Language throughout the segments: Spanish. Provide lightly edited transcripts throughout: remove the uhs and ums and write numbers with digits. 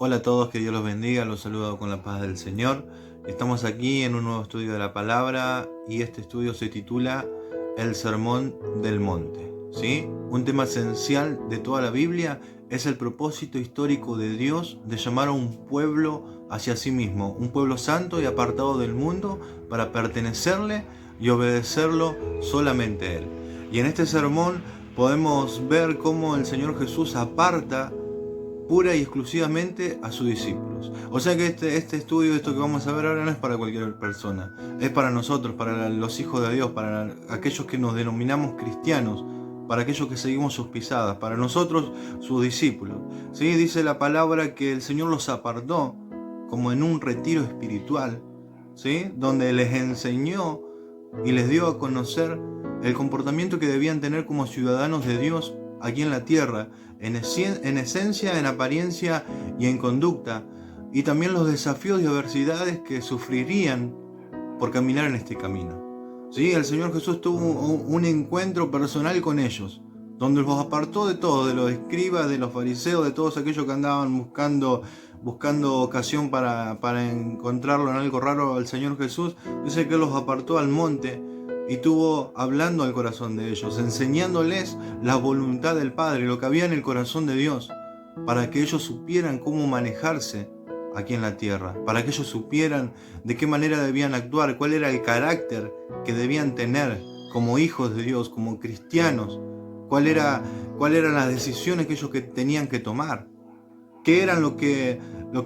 Hola a todos, que Dios los bendiga, los saludo con la paz del Señor. Estamos aquí en un nuevo estudio de la palabra y este estudio se titula El Sermón del Monte. ¿Sí? Un tema esencial de toda la Biblia es el propósito histórico de Dios de llamar a un pueblo hacia sí mismo, un pueblo santo y apartado del mundo para pertenecerle y obedecerlo solamente a Él. Y en este sermón podemos ver cómo el Señor Jesús aparta pura y exclusivamente a sus discípulos. O sea que este estudio, esto que vamos a ver ahora, no es para cualquier persona, es para nosotros, para los hijos de Dios, para aquellos que nos denominamos cristianos, para aquellos que seguimos sus pisadas, para nosotros sus discípulos. ¿Sí? Dice la palabra que el Señor los apartó como en un retiro espiritual, ¿sí? Donde les enseñó y les dio a conocer el comportamiento que debían tener como ciudadanos de Dios aquí en la tierra, en esencia, en apariencia y en conducta, y también los desafíos y adversidades que sufrirían por caminar en este camino. ¿Sí? El Señor Jesús tuvo un encuentro personal con ellos, donde los apartó de todo, de los escribas, de los fariseos, de todos aquellos que andaban buscando ocasión para encontrarlo en algo raro al Señor Jesús. Dice que los apartó al monte y estuvo hablando al corazón de ellos, enseñándoles la voluntad del Padre, lo que había en el corazón de Dios, para que ellos supieran cómo manejarse aquí en la tierra, para que ellos supieran de qué manera debían actuar, cuál era el carácter que debían tener como hijos de Dios, como cristianos, cuáles eran las decisiones que ellos tenían que tomar, qué eran lo que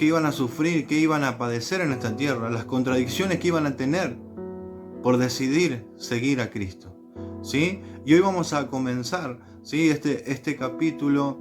iban a sufrir, qué iban a padecer en esta tierra, las contradicciones que iban a tener por decidir seguir a Cristo. ¿Sí? Y hoy vamos a comenzar, ¿sí? este capítulo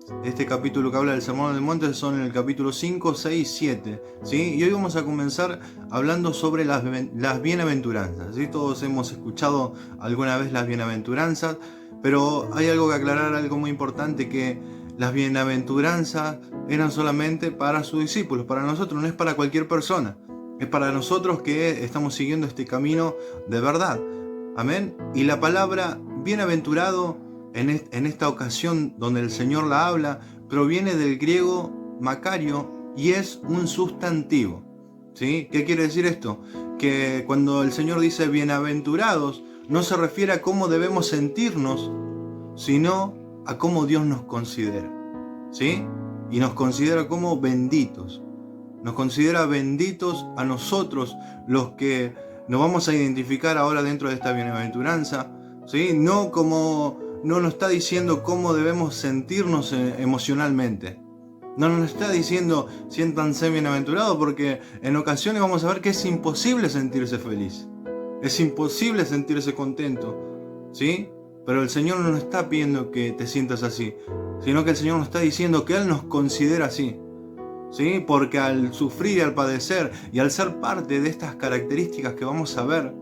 que habla del Sermón del Monte son el capítulo 5, 6, 7. ¿Sí? Y hoy vamos a comenzar hablando sobre las bienaventuranzas. ¿Sí? Todos hemos escuchado alguna vez las bienaventuranzas, pero hay algo que aclarar, algo muy importante, que las bienaventuranzas eran solamente para sus discípulos, para nosotros, no es para cualquier persona. Es para nosotros que estamos siguiendo este camino de verdad. Amén. Y la palabra bienaventurado en esta ocasión donde el Señor la habla proviene del griego macario y es un sustantivo. ¿Sí? ¿Qué quiere decir esto? Que cuando el Señor dice bienaventurados, no se refiere a cómo debemos sentirnos, sino a cómo Dios nos considera. ¿Sí? Y nos considera como benditos. Nos considera benditos a nosotros, los que nos vamos a identificar ahora dentro de esta bienaventuranza, ¿sí? No nos está diciendo cómo debemos sentirnos emocionalmente. No nos está diciendo siéntanse bienaventurados, porque en ocasiones vamos a ver que es imposible sentirse feliz. Es imposible sentirse contento, ¿sí? Pero el Señor no nos está pidiendo que te sientas así, sino que el Señor nos está diciendo que Él nos considera así. ¿Sí? Porque al sufrir, al padecer y al ser parte de estas características que vamos a ver,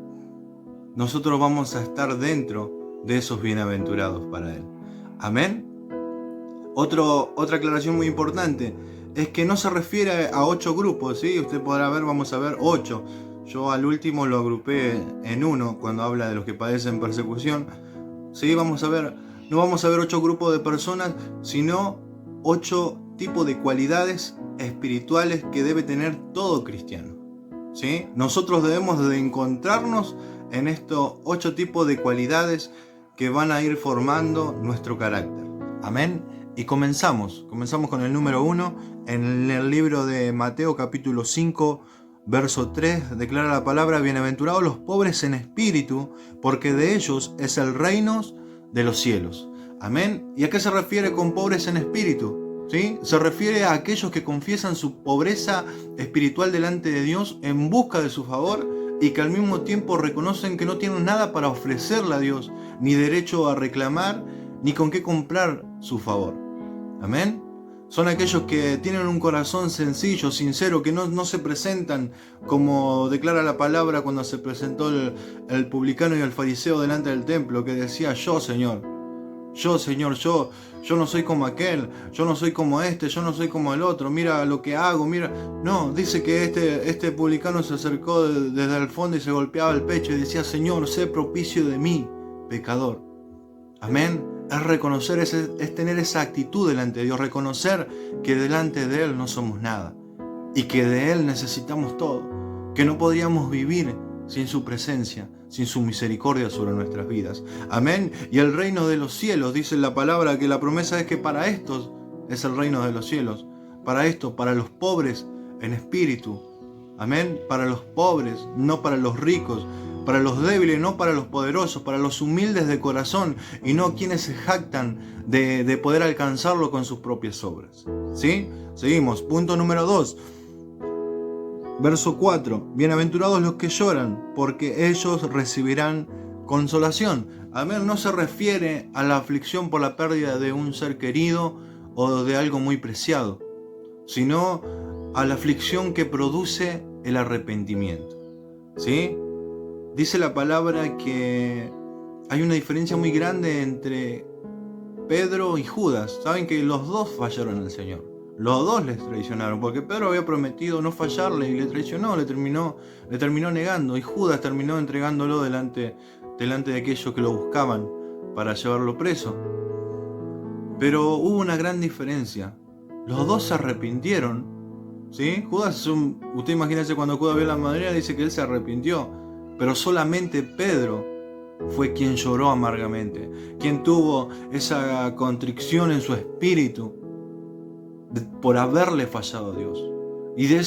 nosotros vamos a estar dentro de esos bienaventurados para Él. Amén. Otra aclaración muy importante es que no se refiere a 8 grupos, ¿sí? Usted podrá ver, vamos a ver 8. Yo al último lo agrupé en uno cuando habla de los que padecen persecución. ¿Sí? No vamos a ver 8 grupos de personas, sino 8 tipos de cualidades espirituales que debe tener todo cristiano. ¿Sí? Nosotros debemos de encontrarnos en estos 8 tipos de cualidades que van a ir formando nuestro carácter. Amén. Y comenzamos con el número 1 en el libro de Mateo capítulo 5 verso 3. Declara la palabra: bienaventurados los pobres en espíritu, porque de ellos es el reino de los cielos. Amén. ¿Y a qué se refiere con pobres en espíritu? ¿Sí? Se refiere a aquellos que confiesan su pobreza espiritual delante de Dios en busca de su favor y que al mismo tiempo reconocen que no tienen nada para ofrecerle a Dios, ni derecho a reclamar, ni con qué comprar su favor. Amén. Son aquellos que tienen un corazón sencillo, sincero, que no se presentan como declara la palabra cuando se presentó el publicano y el fariseo delante del templo, que decía: yo Señor, yo no soy como aquel, yo no soy como este, yo no soy como el otro, mira lo que hago, mira. No, dice que este publicano se acercó desde el fondo y se golpeaba el pecho y decía: Señor, sé propicio de mí, pecador. Amén. Es reconocer, es tener esa actitud delante de Dios, reconocer que delante de Él no somos nada y que de Él necesitamos todo, que no podríamos vivir sin su presencia, sin su misericordia sobre nuestras vidas. Amén. Y el reino de los cielos, dice la palabra, que la promesa es que para estos es el reino de los cielos, para esto, para los pobres en espíritu. Amén. Para los pobres, no para los ricos, para los débiles, no para los poderosos, para los humildes de corazón y no quienes se jactan de poder alcanzarlo con sus propias obras. ¿Sí? Seguimos. Punto número 2. Verso 4. Bienaventurados los que lloran, porque ellos recibirán consolación. Amén. No se refiere a la aflicción por la pérdida de un ser querido o de algo muy preciado, sino a la aflicción que produce el arrepentimiento. ¿Sí? Dice la palabra que hay una diferencia muy grande entre Pedro y Judas. Saben que los dos fallaron al Señor. Los dos les traicionaron, porque Pedro había prometido no fallarle y le traicionó, le terminó negando, y Judas terminó entregándolo delante de aquellos que lo buscaban para llevarlo preso. Pero hubo una gran diferencia. Los dos se arrepintieron. ¿Sí? Judas, usted imagínese cuando Judas vio la madera, dice que él se arrepintió. Pero solamente Pedro fue quien lloró amargamente, quien tuvo esa contrición en su espíritu por haberle fallado a Dios. Y de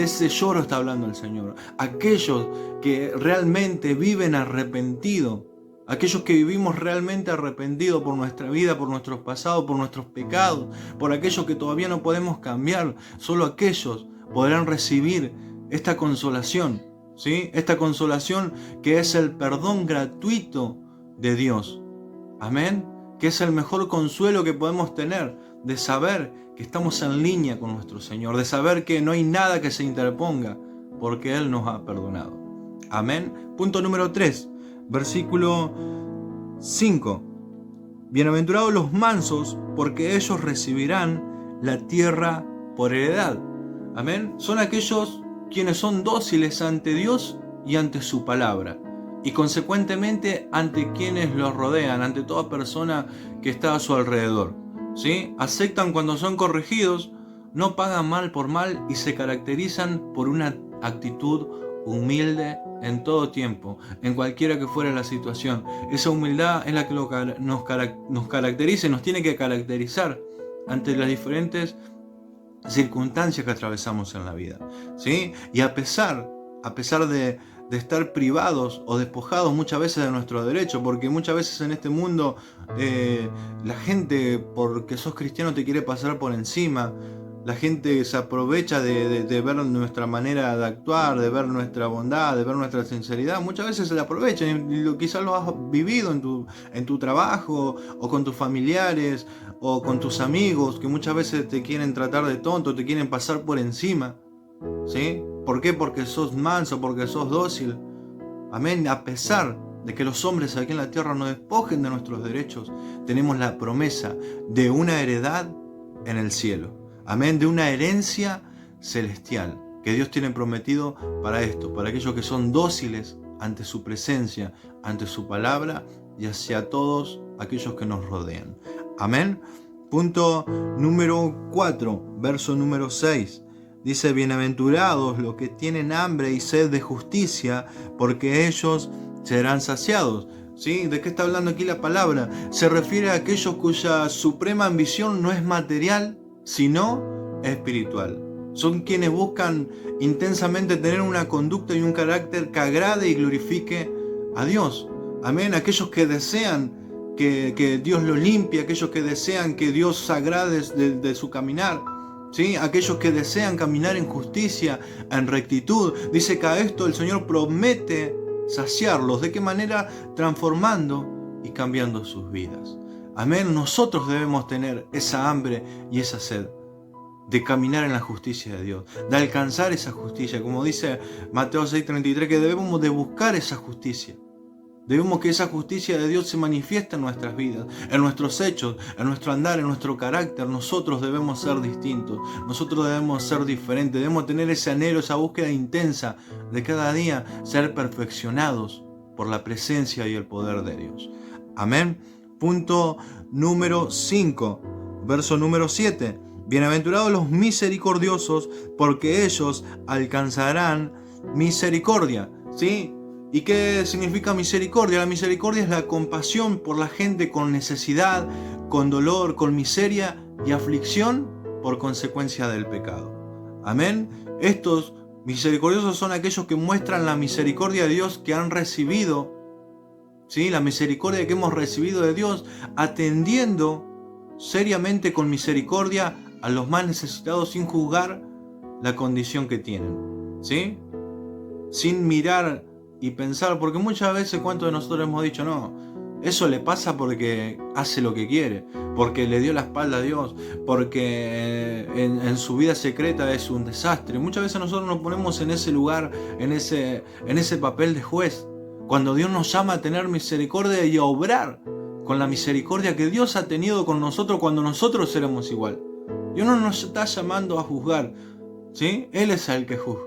ese lloro está hablando el Señor. Aquellos que realmente viven arrepentidos, aquellos que vivimos realmente arrepentidos por nuestra vida, por nuestros pasados, por nuestros pecados, por aquellos que todavía no podemos cambiar, solo aquellos podrán recibir esta consolación. ¿Sí? Esta consolación que es el perdón gratuito de Dios. Amén. Que es el mejor consuelo que podemos tener, de saber que estamos en línea con nuestro Señor, de saber que no hay nada que se interponga, porque Él nos ha perdonado. Amén. Punto número 3, versículo 5. Bienaventurados los mansos, porque ellos recibirán la tierra por heredad. Amén. Son aquellos quienes son dóciles ante Dios y ante su palabra, y consecuentemente ante quienes los rodean, ante toda persona que está a su alrededor. ¿Sí? Aceptan cuando son corregidos, no pagan mal por mal y se caracterizan por una actitud humilde en todo tiempo, en cualquiera que fuera la situación. Esa humildad es la que nos caracteriza y nos tiene que caracterizar ante las diferentes circunstancias que atravesamos en la vida, ¿sí? Y a pesar de estar privados o despojados muchas veces de nuestros derechos, porque muchas veces en este mundo la gente, porque sos cristiano, te quiere pasar por encima. La gente se aprovecha de ver nuestra manera de actuar, de ver nuestra bondad, de ver nuestra sinceridad. Muchas veces se la aprovechan y quizás lo has vivido en tu trabajo o con tus familiares o con tus amigos, que muchas veces te quieren tratar de tonto, te quieren pasar por encima. ¿Sí? ¿Por qué? Porque sos manso, porque sos dócil. Amén. A pesar de que los hombres aquí en la tierra nos despojen de nuestros derechos, tenemos la promesa de una heredad en el cielo. Amén, de una herencia celestial que Dios tiene prometido para esto, para aquellos que son dóciles ante su presencia, ante su palabra y hacia todos aquellos que nos rodean. Amén. Punto número 4, verso número 6. Dice: bienaventurados los que tienen hambre y sed de justicia, porque ellos serán saciados. ¿Sí? ¿De qué está hablando aquí la palabra? Se refiere a aquellos cuya suprema ambición no es material, sino espiritual. Son quienes buscan intensamente tener una conducta y un carácter que agrade y glorifique a Dios. Amén. Aquellos que desean que Dios los limpie, aquellos que desean que Dios se agrade de su caminar. ¿Sí? Aquellos que desean caminar en justicia, en rectitud. Dice que a esto el Señor promete saciarlos. ¿De qué manera? Transformando y cambiando sus vidas. Amén. Nosotros debemos tener esa hambre y esa sed de caminar en la justicia de Dios, de alcanzar esa justicia, como dice Mateo 6:33, que debemos de buscar esa justicia. Debemos que esa justicia de Dios se manifieste en nuestras vidas, en nuestros hechos, en nuestro andar, en nuestro carácter. Nosotros debemos ser distintos, nosotros debemos ser diferentes, debemos tener ese anhelo, esa búsqueda intensa de cada día ser perfeccionados por la presencia y el poder de Dios. Amén. Punto número 5, verso número 7. Bienaventurados los misericordiosos, porque ellos alcanzarán misericordia. ¿Sí? ¿Y qué significa misericordia? La misericordia es la compasión por la gente con necesidad, con dolor, con miseria y aflicción por consecuencia del pecado. Amén. Estos misericordiosos son aquellos que muestran la misericordia de Dios que han recibido, ¿sí? La misericordia que hemos recibido de Dios, atendiendo seriamente con misericordia a los más necesitados sin juzgar la condición que tienen, ¿sí? Sin mirar y pensar, porque muchas veces cuántos de nosotros hemos dicho, no, eso le pasa porque hace lo que quiere, porque le dio la espalda a Dios, porque en su vida secreta es un desastre. Muchas veces nosotros nos ponemos en ese lugar, en ese papel de juez, cuando Dios nos llama a tener misericordia y a obrar con la misericordia que Dios ha tenido con nosotros cuando nosotros éramos igual. Dios no nos está llamando a juzgar, ¿sí? Él es el que juzga.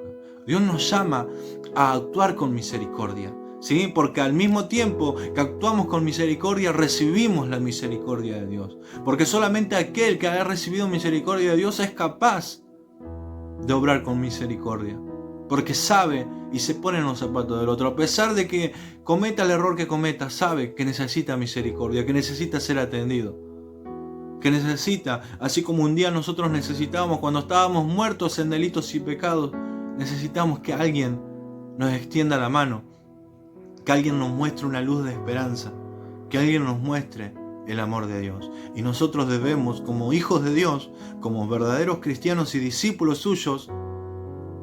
Dios nos llama a actuar con misericordia, ¿sí? Porque al mismo tiempo que actuamos con misericordia, recibimos la misericordia de Dios. Porque solamente aquel que ha recibido misericordia de Dios es capaz de obrar con misericordia. Porque sabe y se pone en los zapatos del otro. A pesar de que cometa el error que cometa, sabe que necesita misericordia, que necesita ser atendido. Que necesita, así como un día nosotros necesitábamos cuando estábamos muertos en delitos y pecados, necesitamos que alguien nos extienda la mano, que alguien nos muestre una luz de esperanza, que alguien nos muestre el amor de Dios. Y nosotros debemos, como hijos de Dios, como verdaderos cristianos y discípulos suyos,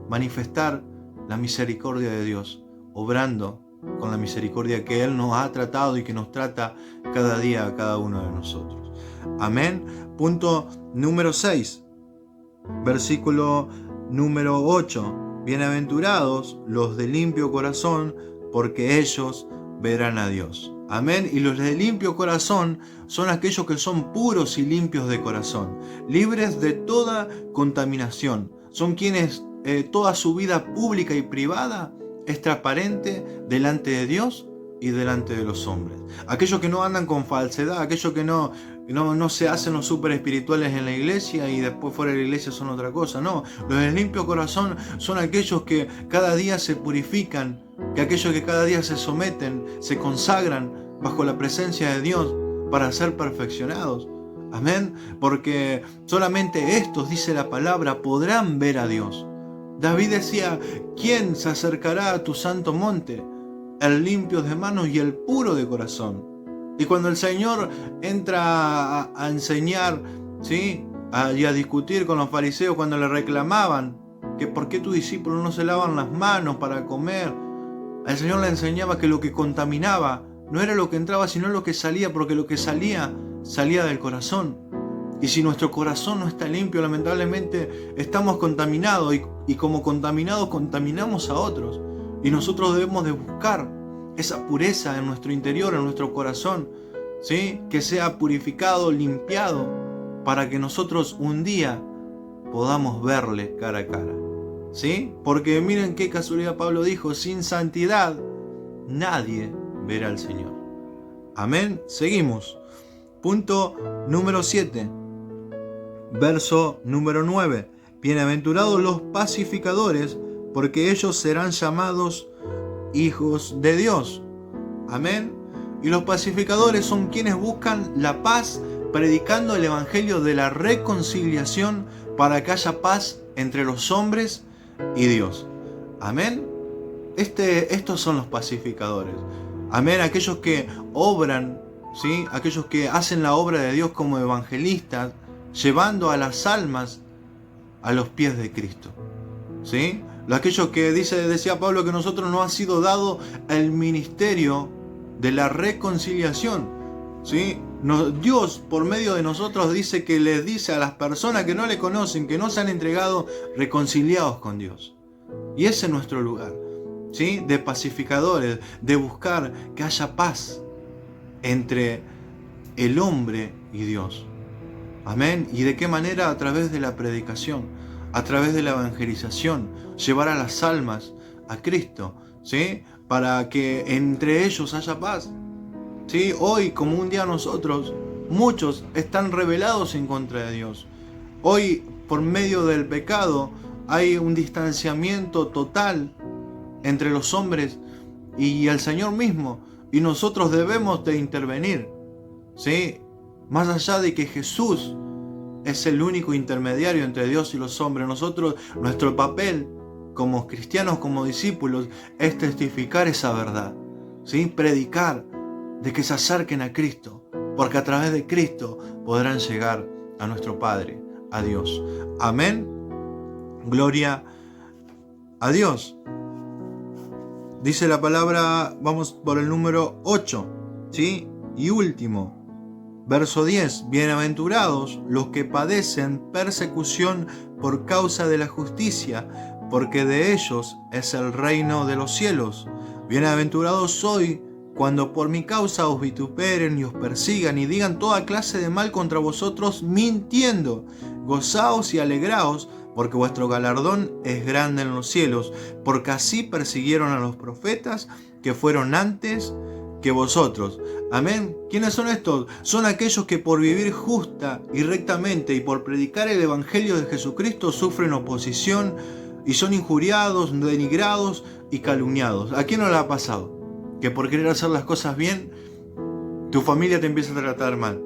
manifestar la misericordia de Dios, obrando con la misericordia que Él nos ha tratado y que nos trata cada día a cada uno de nosotros. Amén. Punto número 6, versículo número 8. Bienaventurados los de limpio corazón, porque ellos verán a Dios. Amén. Y los de limpio corazón son aquellos que son puros y limpios de corazón, libres de toda contaminación. Son quienes toda su vida pública y privada es transparente delante de Dios y delante de los hombres. Aquellos que no andan con falsedad, aquellos que no se hacen los súper espirituales en la iglesia y después fuera de la iglesia son otra cosa. No, los de limpio corazón son aquellos que cada día se purifican, que aquellos que cada día se someten, se consagran bajo la presencia de Dios para ser perfeccionados. Amén. Porque solamente estos, dice la palabra, podrán ver a Dios. David decía, ¿quién se acercará a tu santo monte? El limpio de manos y el puro de corazón. Y cuando el Señor entra a enseñar, ¿sí? Y a discutir con los fariseos cuando le reclamaban que por qué tus discípulos no se lavan las manos para comer, el Señor le enseñaba que lo que contaminaba no era lo que entraba sino lo que salía, porque lo que salía del corazón. Y si nuestro corazón no está limpio, lamentablemente estamos contaminados y como contaminados contaminamos a otros. Y nosotros debemos de buscar esa pureza en nuestro interior, en nuestro corazón, ¿sí? Que sea purificado, limpiado, para que nosotros un día podamos verle cara a cara, ¿sí? Porque miren qué casualidad Pablo dijo, sin santidad nadie verá al Señor. Amén. Seguimos. Punto número 7. Verso número 9. Bienaventurados los pacificadores, porque ellos serán llamados hijos de Dios. Amén. Y los pacificadores son quienes buscan la paz, predicando el evangelio de la reconciliación para que haya paz entre los hombres y Dios. Amén. Estos son los pacificadores. Amén. Aquellos que obran, ¿sí? Aquellos que hacen la obra de Dios como evangelistas, llevando a las almas a los pies de Cristo, ¿sí? Aquellos que decía Pablo que nosotros nos ha sido dado el ministerio de la reconciliación, ¿sí? Dios por medio de nosotros dice que les dice a las personas que no le conocen, que no se han entregado, reconciliados con Dios. Y ese es nuestro lugar, ¿sí? De pacificadores, de buscar que haya paz entre el hombre y Dios. Amén. ¿Y de qué manera? A través de la predicación, a través de la evangelización, llevar a las almas a Cristo, ¿sí? Para que entre ellos haya paz. ¿sí? Hoy, como un día nosotros, muchos están rebelados en contra de Dios. Hoy, por medio del pecado, hay un distanciamiento total entre los hombres y el Señor mismo. Y nosotros debemos de intervenir, ¿sí? Más allá de que Jesús es el único intermediario entre Dios y los hombres, nuestro papel como cristianos, como discípulos, es testificar esa verdad, ¿sí? Predicar de que se acerquen a Cristo, porque a través de Cristo podrán llegar a nuestro Padre, a Dios. Amén. Gloria a Dios. Dice la palabra, vamos por el número 8, ¿sí? Y último, verso 10. Bienaventurados los que padecen persecución por causa de la justicia, porque de ellos es el reino de los cielos. Bienaventurados sois cuando por mi causa os vituperen y os persigan y digan toda clase de mal contra vosotros mintiendo. Gozaos y alegraos, porque vuestro galardón es grande en los cielos, porque así persiguieron a los profetas que fueron antes que vosotros. Amén. ¿Quiénes son estos? Son aquellos que por vivir justa y rectamente y por predicar el evangelio de Jesucristo sufren oposición y son injuriados, denigrados y calumniados. ¿A quién no le ha pasado? Que por querer hacer las cosas bien, tu familia te empieza a tratar mal.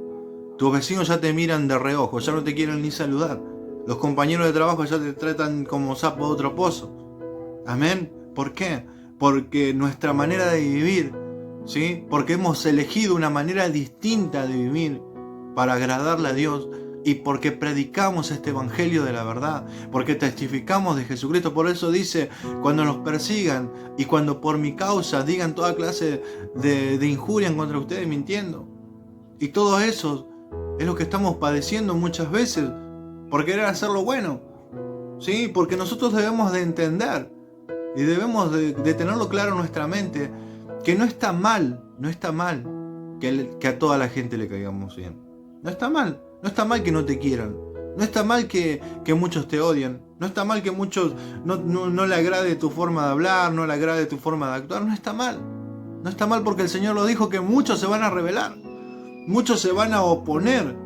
Tus vecinos ya te miran de reojo, ya no te quieren ni saludar. Los compañeros de trabajo ya te tratan como sapo de otro pozo. Amén. ¿Por qué? Porque nuestra manera de vivir, ¿sí? Porque hemos elegido una manera distinta de vivir para agradarle a Dios y porque predicamos este evangelio de la verdad, porque testificamos de Jesucristo. Por eso dice, cuando los persigan y cuando por mi causa digan toda clase de injuria en contra de ustedes mintiendo. Y todo eso es lo que estamos padeciendo muchas veces por querer hacer lo bueno, ¿sí? Porque nosotros debemos de entender y debemos de tenerlo claro en nuestra mente, que no está mal que a toda la gente le caigamos bien. No está mal que no te quieran, no está mal que muchos te odien, no está mal que muchos no le agrade tu forma de hablar, no le agrade tu forma de actuar, no está mal porque el Señor lo dijo, que muchos se van a rebelar, muchos se van a oponer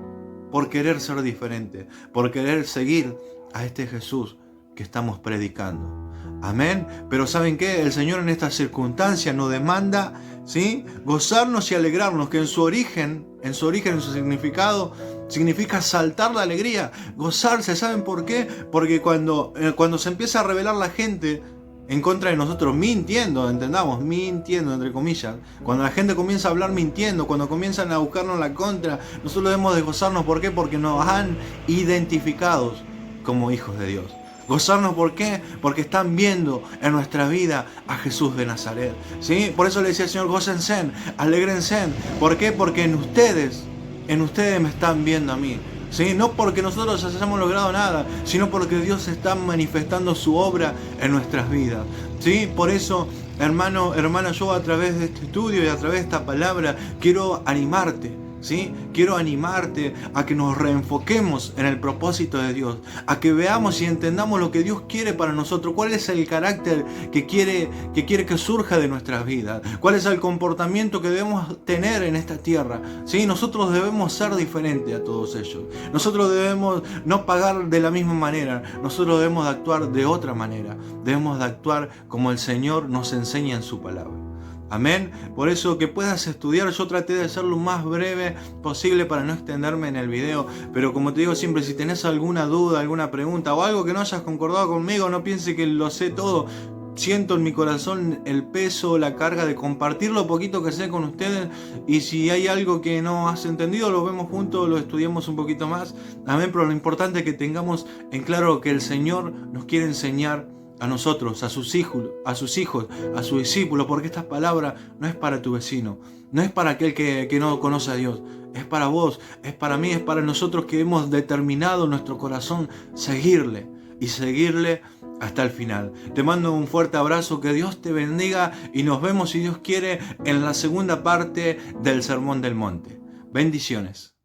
por querer ser diferente, por querer seguir a este Jesús que estamos predicando. Amén. Pero ¿saben qué? El Señor en esta circunstancia nos demanda, ¿sí?, gozarnos y alegrarnos, que en su origen, en su significado, significa saltar la alegría, gozarse. ¿Saben por qué? Porque cuando se empieza a rebelar la gente en contra de nosotros, mintiendo, entendamos, mintiendo entre comillas, cuando la gente comienza a hablar mintiendo, cuando comienzan a buscarnos la contra, nosotros debemos de gozarnos. ¿Por qué? Porque nos han identificados como hijos de Dios. Gozarnos, ¿por qué? Porque están viendo en nuestra vida a Jesús de Nazaret, ¿sí? Por eso le decía al Señor, gócense, alégrense. ¿Por qué? Porque en ustedes me están viendo a mí, ¿sí? No porque nosotros hayamos logrado nada, sino porque Dios está manifestando su obra en nuestras vidas, ¿sí? Por eso, hermano, hermana, yo a través de este estudio y a través de esta palabra quiero animarte, ¿sí? Quiero animarte a que nos reenfoquemos en el propósito de Dios, a que veamos y entendamos lo que Dios quiere para nosotros, cuál es el carácter que quiere que surja de nuestras vidas, cuál es el comportamiento que debemos tener en esta tierra, ¿sí? Nosotros debemos ser diferentes a todos ellos, nosotros debemos no pagar de la misma manera, nosotros debemos de actuar de otra manera, debemos de actuar como el Señor nos enseña en su palabra. Amén. Por eso que puedas estudiar, yo traté de ser lo más breve posible para no extenderme en el video, pero como te digo siempre, si tenés alguna duda, alguna pregunta o algo que no hayas concordado conmigo, no piense que lo sé todo. Siento en mi corazón el peso, la carga de compartir lo poquito que sé con ustedes, y si hay algo que no has entendido, lo vemos juntos, lo estudiamos un poquito más. Amén. Pero lo importante es que tengamos en claro que el Señor nos quiere enseñar a nosotros, a sus hijos, a sus discípulos, porque esta palabra no es para tu vecino, no es para aquel que no conoce a Dios, es para vos, es para mí, es para nosotros que hemos determinado en nuestro corazón seguirle y seguirle hasta el final. Te mando un fuerte abrazo, que Dios te bendiga y nos vemos, si Dios quiere, en la segunda parte del Sermón del Monte. Bendiciones.